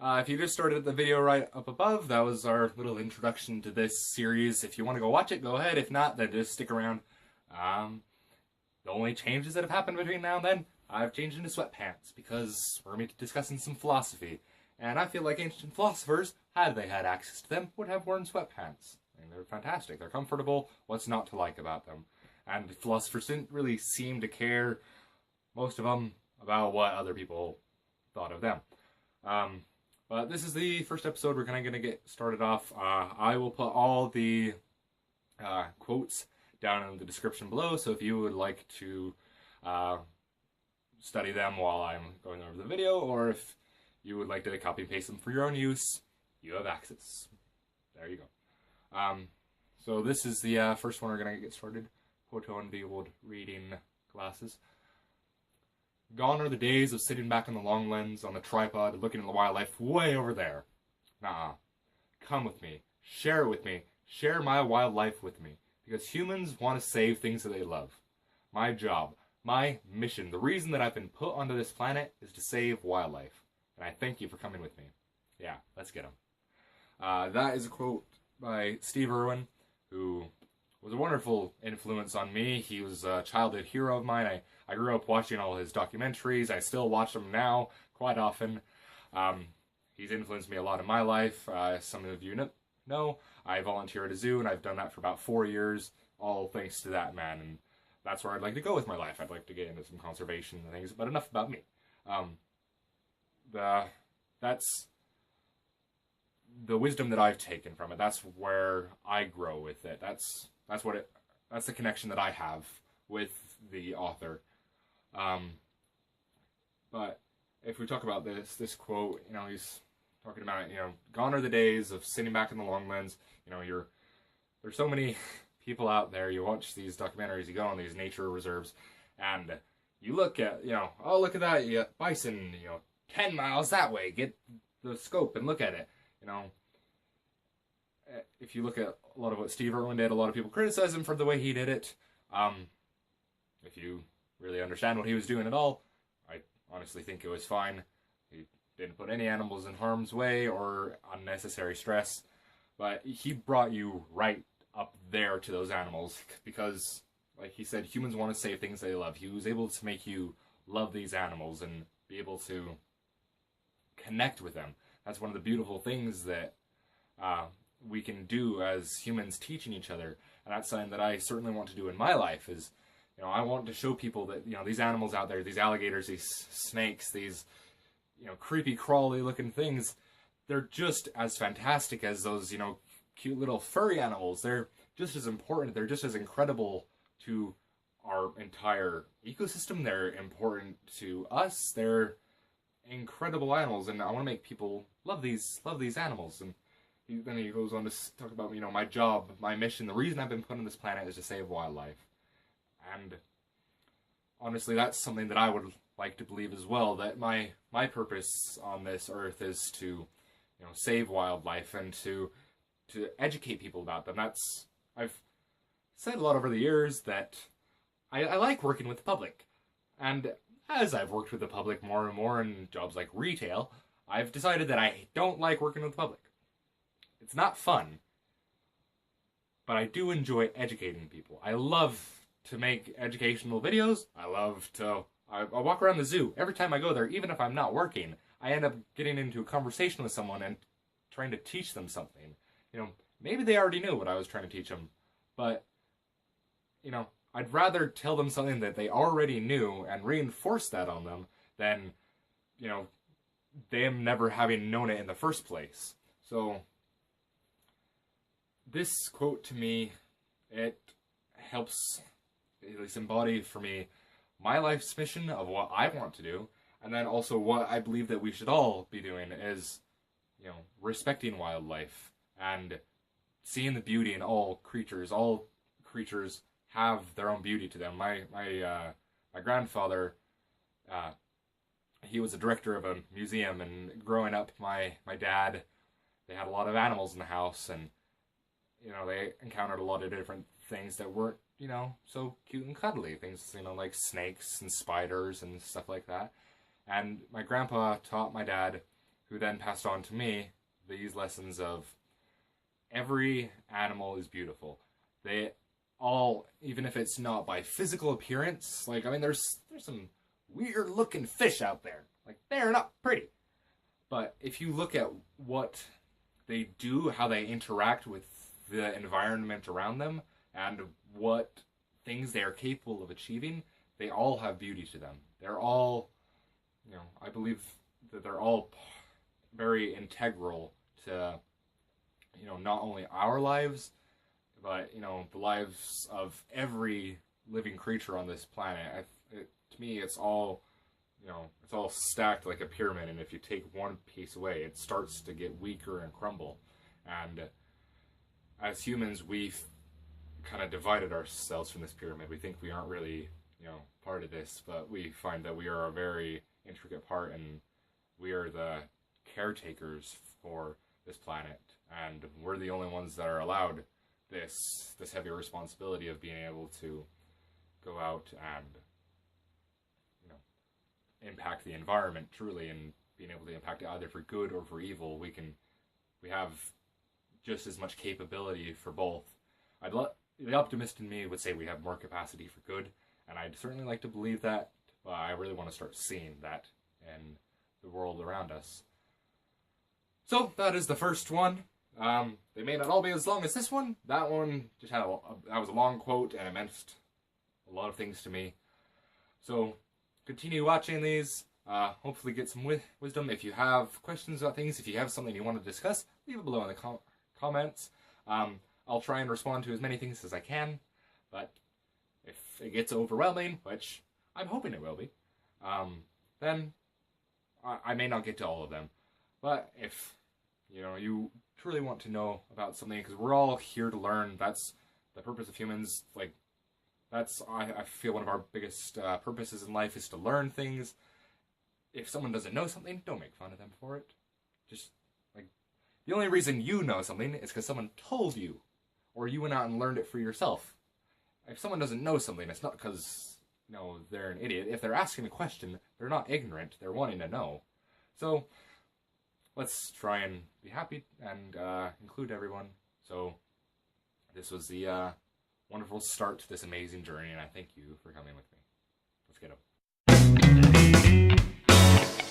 If you just started the video right up above, that was our little introduction to this series. If you want to go watch it, go ahead. If not, then just stick around. The only changes that have happened between now and then, I've changed into sweatpants because we're going to be discussing some philosophy. And I feel like ancient philosophers, had they had access to them, would have worn sweatpants. I mean, they're fantastic. They're comfortable. What's not to like about them? And philosophers didn't really seem to care, most of them, about what other people thought of them. But this is the first episode. We're kind of going to get started off. I will put all the quotes down in the description below, so if you would like to study them while I'm going over the video, or if you would like to copy and paste them for your own use, you have access. There you go. So this is the first one we're going to get started. Photo on the old reading glasses. Gone are the days of sitting back on the long lens on the tripod looking at the wildlife way over there. Nuh-uh. Come with me. Share it with me. Share my wildlife with me. Because humans want to save things that they love. My job, my mission, the reason that I've been put onto this planet is to save wildlife. And I thank you for coming with me. Yeah, let's get them. That is a quote by Steve Irwin, who was a wonderful influence on me. He was a childhood hero of mine. I grew up watching all his documentaries. I still watch them now quite often. He's influenced me a lot in my life. Some of you know, I volunteer at a zoo, and I've done that for about 4 years, all thanks to that man. And that's where I'd like to go with my life. I'd like to get into some conservation and things, but enough about me. That's the wisdom that I've taken from it. That's where I grow with it. That's the connection that I have with the author. But if we talk about this quote, he's talking about, gone are the days of sitting back in the long lens. There's so many people out there. You watch these documentaries, you go on these nature reserves, and you look at, oh, look at that, bison, 10 miles that way. Get the scope and look at it. If you look at a lot of what Steve Irwin did, a lot of people criticize him for the way he did it. If you really understand what he was doing at all, I honestly think it was fine. He didn't put any animals in harm's way or unnecessary stress, but he brought you right up there to those animals because, like he said, humans want to save things they love. He was able to make you love these animals and be able to connect with them. That's one of the beautiful things that we can do as humans, teaching each other. And that's something that I certainly want to do in my life is, I want to show people that, these animals out there, these alligators, these snakes, these, creepy, crawly looking things, they're just as fantastic as those, cute little furry animals. They're just as important. They're just as incredible to our entire ecosystem. They're important to us. They're incredible animals, and I want to make people love these animals. And then he goes on to talk about, my job, my mission, the reason I've been put on this planet is to save wildlife. And honestly, that's something that I would like to believe as well, that my purpose on this earth is to, save wildlife and to educate people about them. I've said a lot over the years that I like working with the public. And as I've worked with the public more and more in jobs like retail, I've decided that I don't like working with the public. It's not fun, but I do enjoy educating people. I love to make educational videos. I walk around the zoo. Every time I go there, even if I'm not working, I end up getting into a conversation with someone and trying to teach them something. Maybe they already knew what I was trying to teach them, but, I'd rather tell them something that they already knew and reinforce that on them than, them never having known it in the first place. So this quote to me, it helps at least embody for me my life's mission of what I want to do, and then also what I believe that we should all be doing is, respecting wildlife and seeing the beauty in all creatures. All creatures have their own beauty to them. My grandfather, he was a director of a museum, and growing up, my dad, they had a lot of animals in the house, and they encountered a lot of different things that weren't, so cute and cuddly. Things, like snakes and spiders and stuff like that. And my grandpa taught my dad, who then passed on to me these lessons of every animal is beautiful. They all, even if it's not by physical appearance, like, I mean, there's some weird looking fish out there. Like, they're not pretty. But if you look at what they do, how they interact with the environment around them, and what things they are capable of achieving, they all have beauty to them. They're all, I believe that they're all very integral to, not only our lives, but, the lives of every living creature on this planet. To me, it's all, it's all stacked like a pyramid, and if you take one piece away, it starts to get weaker and crumble. And as humans, we've kind of divided ourselves from this pyramid. We think we aren't really, part of this, but we find that we are a very intricate part, and we are the caretakers for this planet, and we're the only ones that are allowed this heavy responsibility of being able to go out and impact the environment truly, and being able to impact it either for good or for evil. We have just as much capability for both. The optimist in me would say we have more capacity for good, and I'd certainly like to believe that, but I really want to start seeing that in the world around us. So that is the first one. They may not all be as long as this one. That one just had that was a long quote, and it meant a lot of things to me. So continue watching these. Hopefully get some wisdom. If you have questions about things, if you have something you want to discuss, leave it below in the comments. I'll try and respond to as many things as I can, but if it gets overwhelming, which I'm hoping it will be, then I may not get to all of them. But if you truly want to know about something, because we're all here to learn. That's the purpose of humans. Like, that's, I feel, one of our biggest purposes in life is to learn things. If someone doesn't know something, don't make fun of them for it. Just, like, the only reason you know something is because someone told you, or you went out and learned it for yourself. If someone doesn't know something, it's not because, they're an idiot. If they're asking a question, they're not ignorant. They're wanting to know. So let's try and be happy and include everyone. So this was the wonderful start to this amazing journey, and I thank you for coming with me. Let's get up.